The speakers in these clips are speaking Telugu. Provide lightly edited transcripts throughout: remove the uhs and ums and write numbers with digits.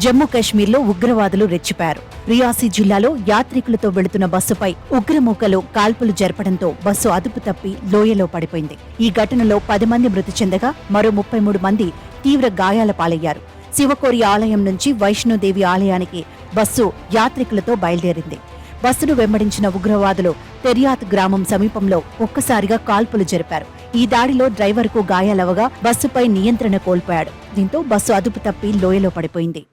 జమ్మూ కశ్మీర్లో ఉగ్రవాదులు రెచ్చిపారు. రియాసీ జిల్లాలో యాత్రికులతో వెళుతున్న బస్సుపై ఉగ్రమూకలు కాల్పులు జరపడంతో బస్సు అదుపు తప్పి లోయలో పడిపోయింది. ఈ ఘటనలో 10 మంది మృతి చెందగా మరో 33 మంది తీవ్ర గాయాల పాలయ్యారు. శివకోరి ఆలయం నుంచి వైష్ణోదేవి ఆలయానికి బస్సు యాత్రికులతో బయలుదేరింది. బస్సును వెంబడించిన ఉగ్రవాదులు తెరియాత్ గ్రామం సమీపంలో ఒక్కసారిగా కాల్పులు జరిపారు. ఈ దాడిలో డ్రైవర్కు గాయాలవగా బస్సుపై నియంత్రణ కోల్పోయాడు. దీంతో బస్సు అదుపు తప్పి లోయలో పడిపోయింది.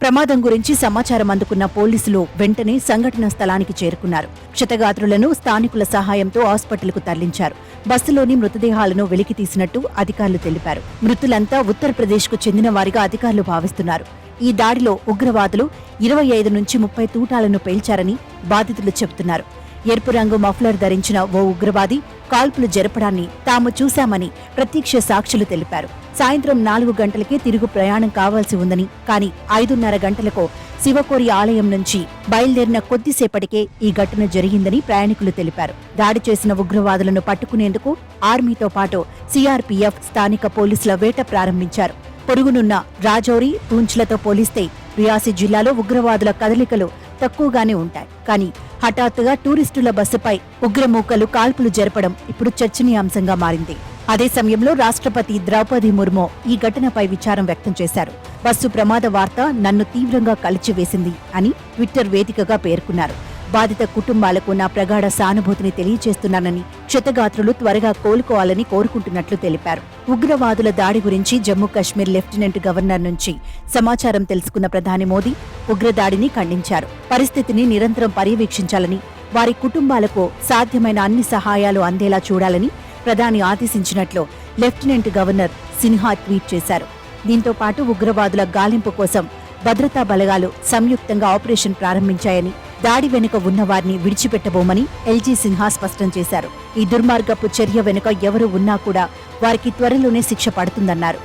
ప్రమాదం గురించి సమాచారం అందుకున్న పోలీసులు వెంటనే సంఘటన స్థలానికి చేరుకున్నారు. క్షతగాత్రులను స్థానికుల సహాయంతో ఆస్పత్రులకు తరలించారు. బస్సులోని మృతదేహాలను వెలికితీసినట్టు అధికారులు తెలిపారు. మృతులంతా ఉత్తరప్రదేశ్కు చెందిన వారిగా అధికారులు భావిస్తున్నారు. ఈ దాడిలో ఉగ్రవాదులు 25 నుంచి 30 తూటాలను పేల్చారని బాధితులు చెబుతున్నారు. ఎరుపు రంగు మఫ్లర్ ధరించిన ఓ ఉగ్రవాది కాల్పులు జరపడాన్ని తాము చూశామని ప్రత్యక్ష సాక్షులు తెలిపారు. సాయంత్రం 4 గంటలకే తిరుగు ప్రయాణం కావాల్సి ఉందని, కానీ 5:30 గంటలకు శివకోరి ఆలయం నుంచి బయలుదేరిన కొద్దిసేపటికే ఈ ఘటన జరిగిందని ప్రయాణికులు తెలిపారు. దాడి చేసిన ఉగ్రవాదులను పట్టుకునేందుకు ఆర్మీతో పాటు సిఆర్పీఎఫ్ స్థానిక పోలీసుల వేట ప్రారంభించారు. పొరుగునున్న రాజౌరి, పూంచ్లతో పోలిస్తే రియాసీ జిల్లాలో ఉగ్రవాదుల కదలికలు తక్కువగానే ఉంటాయి. కానీ హఠాత్తుగా టూరిస్టుల బస్సుపై ఉగ్రమూకలు కాల్పులు జరపడం ఇప్పుడు చర్చనీయాంశంగా మారింది. అదే సమయంలో రాష్ట్రపతి ద్రౌపది ముర్ము ఈ ఘటనపై విచారం వ్యక్తం చేశారు. బస్సు ప్రమాద వార్త నన్ను తీవ్రంగా కలిచివేసింది అని ట్విట్టర్ వేదికగా పేర్కొన్నారు. బాధిత కుటుంబాలకు నా ప్రగాఢ సానుభూతిని తెలియజేస్తున్నానని, క్షతగాత్రులు త్వరగా కోలుకోవాలని కోరుకుంటున్నట్లు తెలిపారు. ఉగ్రవాదుల దాడి గురించి జమ్మూ కశ్మీర్ లెఫ్టినెంట్ గవర్నర్ నుంచి సమాచారం తెలుసుకున్న ప్రధాని మోదీ ఉగ్రదాడిని ఖండించారు. పరిస్థితిని నిరంతరం పర్యవేక్షించాలని, వారి కుటుంబాలకు సాధ్యమైన అన్ని సహాయాలు అందేలా చూడాలని ప్రధాని ఆదేశించినట్లు లెఫ్టినెంట్ గవర్నర్ సిన్హా ట్వీట్ చేశారు. దీంతో పాటు ఉగ్రవాదుల గాలింపు కోసం భద్రతా బలగాలు సంయుక్తంగా ఆపరేషన్ ప్రారంభించాయని, దాడి వెనుక ఉన్నవారిని విడిచిపెట్టబోమని ఎల్జీ సిన్హా స్పష్టం చేశారు. ఈ దుర్మార్గపు చర్య వెనుక ఎవరు ఉన్నా కూడా వారికి త్వరలోనే శిక్ష పడుతుందన్నారు.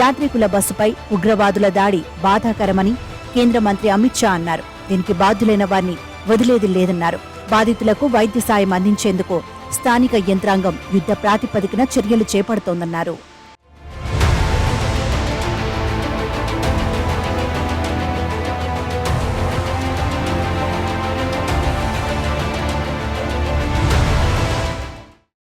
యాత్రికుల బస్సుపై ఉగ్రవాదుల దాడి బాధాకరమని కేంద్ర మంత్రి అమిత్ షా అన్నారు. దీనికి బాధ్యులైన వారిని వదిలేది లేదన్నారు. బాధితులకు వైద్య సాయం అందించేందుకు స్థానిక యంత్రాంగం యుద్ధ ప్రాతిపదికన చర్యలు చేపడుతోందన్నారు.